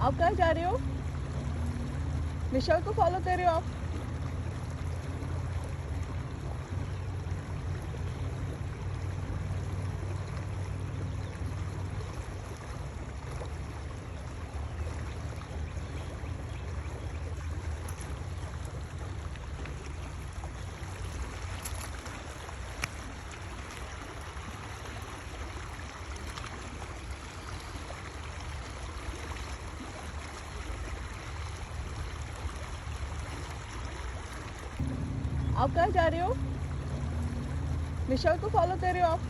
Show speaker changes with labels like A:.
A: आप कहाँ जा रहे हो? मिशेल को फॉलो कर रहे हो आप? आप कहाँ जा रहे हो? मिशेल को फॉलो कर रहे हो आप?